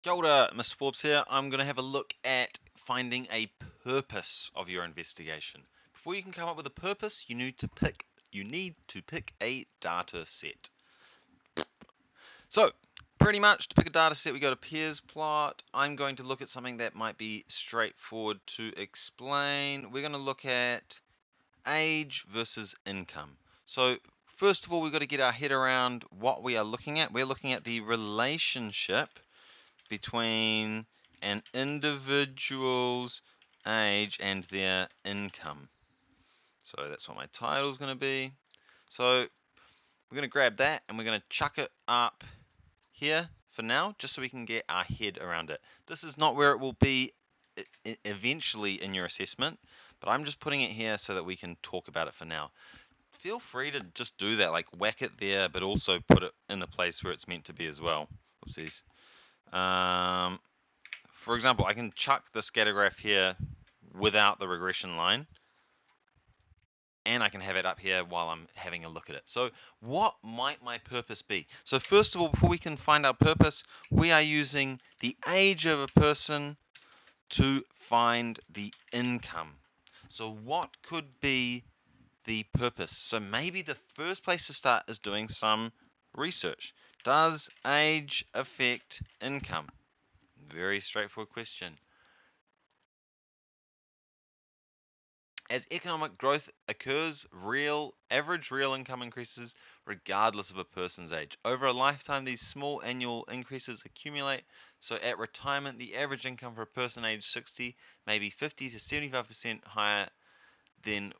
Kia ora, Mr. Forbes here. I'm going to have a look at finding a purpose of your investigation. Before you can come up with a purpose, you need to pick a data set. So, pretty much to pick a data set, we go to Pear's plot. I'm going to look at something that might be straightforward to explain. We're going to look at age versus income. So, first of all, we've got to get our head around what we are looking at. We're looking at the relationship between an individual's age and their income. So that's what my title is going to be. So we're going to grab that and we're going to chuck it up here for now, just so we can get our head around it. This is not where it will be eventually in your assessment, but I'm just putting it here so that we can talk about it for now. Feel free to just do that, like whack it there, but also put it in the place where it's meant to be as well. Oopsies. For example, I can chuck the scatter graph here without the regression line, and I can have it up here while I'm having a look at it. So what might my purpose be? So first of all, before we can find our purpose, we are using the age of a person to find the income. So what could be the purpose? So maybe the first place to start is doing some research. Does age affect income? Very straightforward question. As economic growth occurs, average real income increases regardless of a person's age. Over a lifetime, these small annual increases accumulate. So at retirement, the average income for a person aged 60 may be 50 to 75% higher than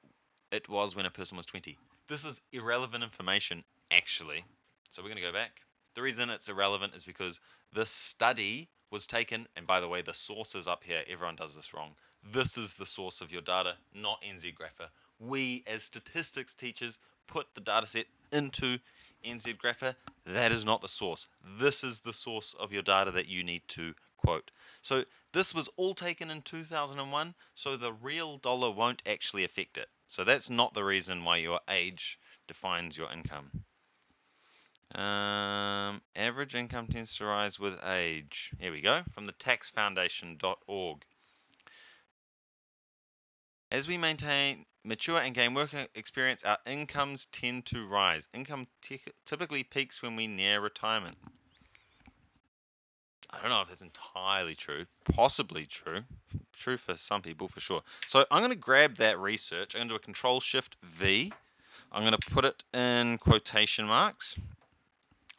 it was when a person was 20. This is irrelevant information, actually. So we're going to go back. The reason it's irrelevant is because this study was taken, and by the way, the source is up here. Everyone does this wrong. This is the source of your data, not NZGrapher. We, as statistics teachers, put the data set into NZGrapher. That is not the source. This is the source of your data that you need to quote. So this was all taken in 2001, so the real dollar won't actually affect it. So that's not the reason why your age defines your income. Average income tends to rise with age. Here we go, from the taxfoundation.org. As we maintain, mature and gain work experience, our incomes tend to rise. Income typically peaks when we near retirement. I don't know if that's entirely true. Possibly true. True for some people, for sure. So I'm going to grab that research. I'm going to do a Control-Shift-V. I'm going to put it in quotation marks.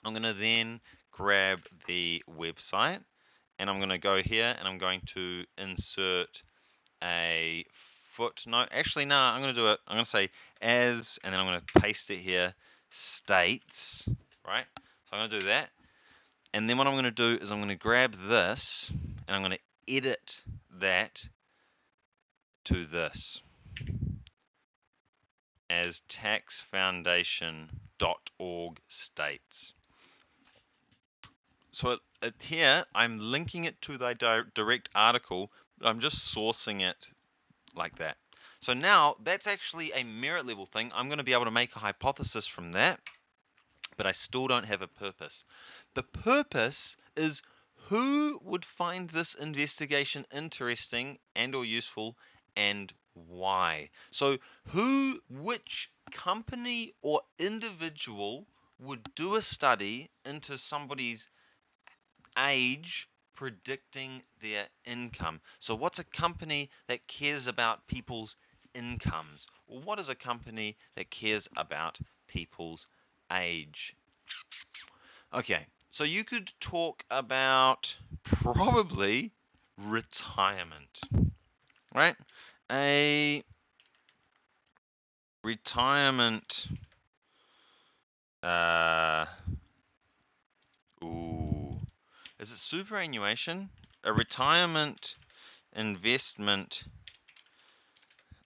I'm going to then grab the website, and I'm going to go here and I'm going to insert a footnote. Actually, no, I'm going to do it. I'm going to say as, and then I'm going to paste it here, states, right? So I'm going to do that. And then what I'm going to do is I'm going to grab this and I'm going to edit that to this as taxfoundation.org states. So here I'm linking it to the direct article, but I'm just sourcing it like that. So now that's actually a merit level thing. I'm going to be able to make a hypothesis from that, but I still don't have a purpose. The purpose is who would find this investigation interesting and or useful, and why. So which company or individual would do a study into somebody's age predicting their income? So what's a company that cares about people's incomes? Well, what is a company that cares about people's age? Okay, so you could talk about probably retirement, right? A retirement, is it superannuation? A retirement investment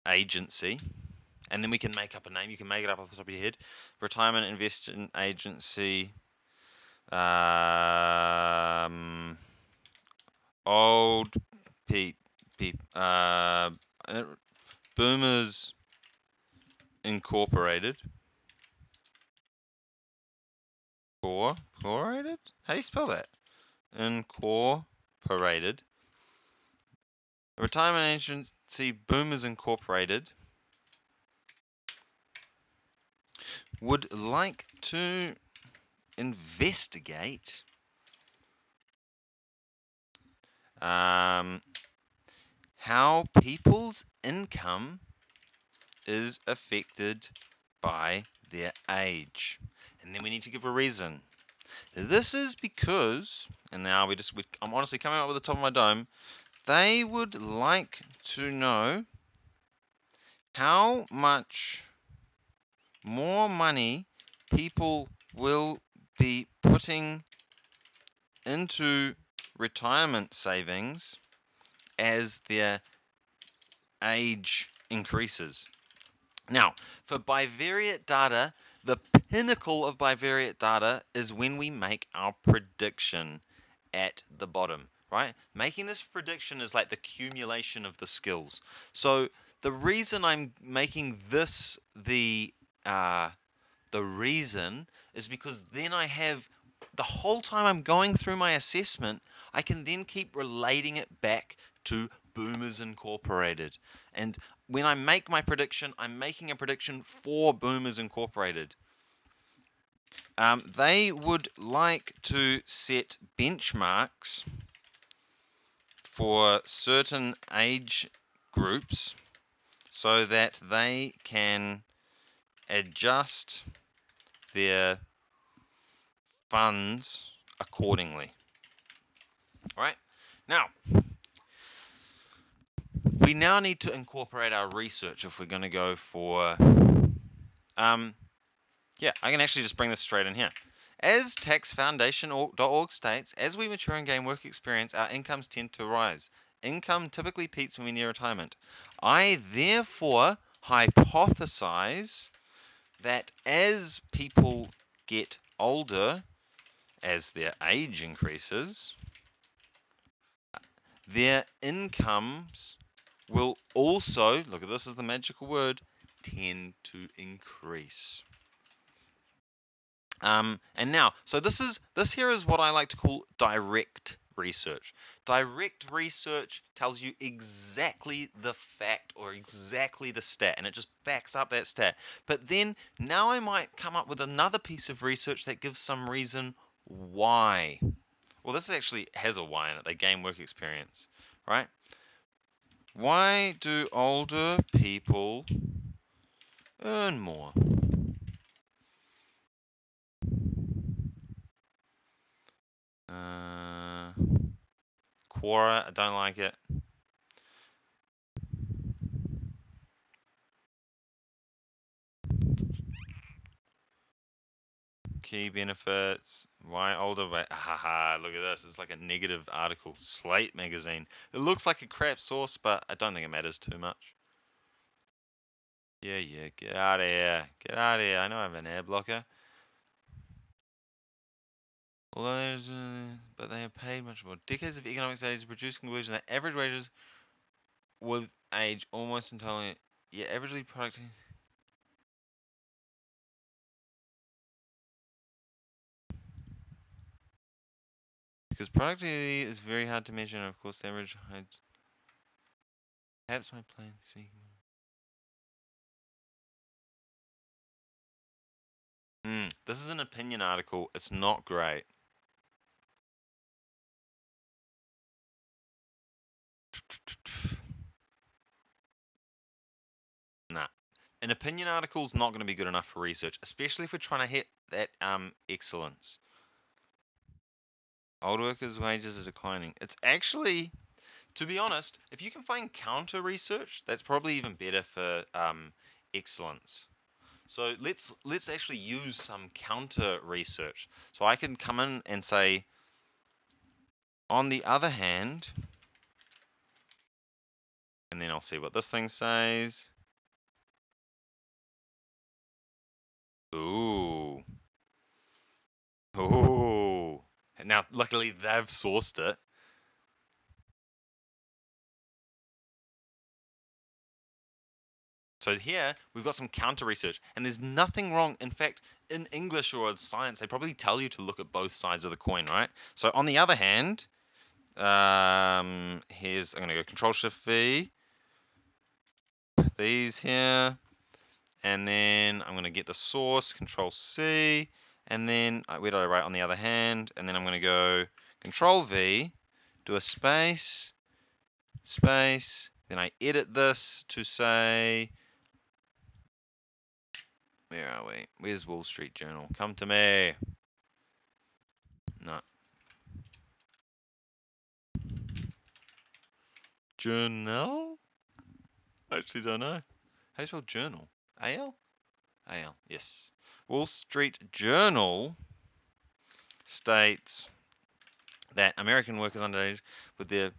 agency, and then we can make up a name. You can make it up off the top of your head. Retirement investment agency, old Boomers Incorporated. Incorporated? How do you spell that? Incorporated, the retirement agency Boomers Incorporated would like to investigate how people's income is affected by their age. And then we need to give a reason. This is because, and now I'm honestly coming up with the top of my dome, they would like to know how much more money people will be putting into retirement savings as their age increases. Now, for bivariate data, the pinnacle of bivariate data is when we make our prediction at the bottom, right? Making this prediction is like the accumulation of the skills. So the reason I'm making this the reason is because then I have the whole time I'm going through my assessment, I can then keep relating it back to Boomers Incorporated. And when I make my prediction, I'm making a prediction for Boomers Incorporated. They would like to set benchmarks for certain age groups so that they can adjust their funds accordingly. All right. Now, we now need to incorporate our research if we're going to go for, yeah, I can actually just bring this straight in here. As taxfoundation.org states, as we mature and gain work experience, our incomes tend to rise. Income typically peaks when we near retirement. I therefore hypothesize that as people get older, as their age increases, their incomes will also, look at this as the magical word, tend to increase. And now, so this here is what I like to call direct research. Direct research tells you exactly the fact or exactly the stat, and it just backs up that stat. But then now I might come up with another piece of research that gives some reason why. Well, this actually has a why in it. They gain work experience, right? Why do older people earn more? Quora, I don't like it. Key benefits. Why older? Haha, look at this. It's like a negative article. Slate magazine. It looks like a crap source, but I don't think it matters too much. Yeah, get out of here. Get out of here. I know I have an ad blocker. Although but they have paid much more. Decades of economic studies have produced conclusion that average wages with age almost entirely, yeah, averagely product. Because productivity is very hard to measure, and of course, the average height. Perhaps my plan speaking. This is an opinion article. It's not great. Nah. An opinion article is not going to be good enough for research, especially if we're trying to hit that excellence. Old workers' wages are declining. It's actually, to be honest, if you can find counter research, that's probably even better for excellence. So let's actually use some counter research. So I can come in and say, on the other hand, and then I'll see what this thing says. Ooh. Ooh. Now, luckily, they've sourced it. So here, we've got some counter research, and there's nothing wrong. In fact, in English or science, they probably tell you to look at both sides of the coin, right? So on the other hand, Here's, I'm going to go Control Shift V, these here, and then I'm going to get the source, Control C, and then where did I write on the other hand? And then I'm going to go Control V, do a space, space, then I edit this to say, where are we? Where's Wall Street Journal? Come to me. No. Journal? I actually don't know. How do you spell journal? A-L? A-L, yes. Wall Street Journal states that American workers underage with their,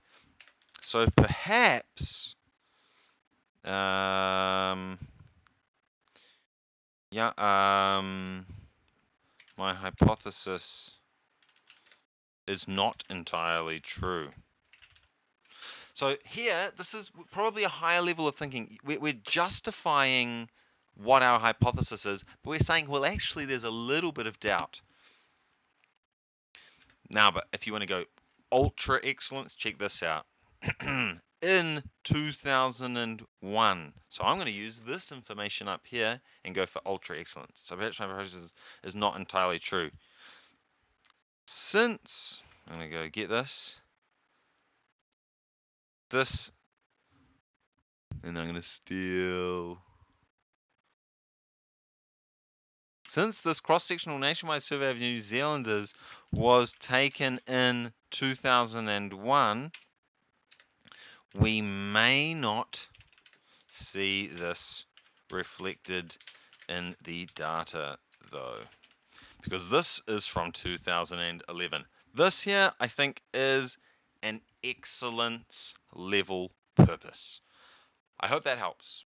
so perhaps, my hypothesis is not entirely true. So here, this is probably a higher level of thinking. We're justifying what our hypothesis is, but we're saying, well, actually, there's a little bit of doubt. Now, but if you want to go ultra excellence, check this out. In 2001, so I'm going to use this information up here and go for ultra excellence. So perhaps my hypothesis is not entirely true. Since, I'm going to go get this, and I'm going to steal. Since this cross-sectional nationwide survey of New Zealanders was taken in 2001, we may not see this reflected in the data though, because this is from 2011. This here, I think, is an excellence level purpose. I hope that helps.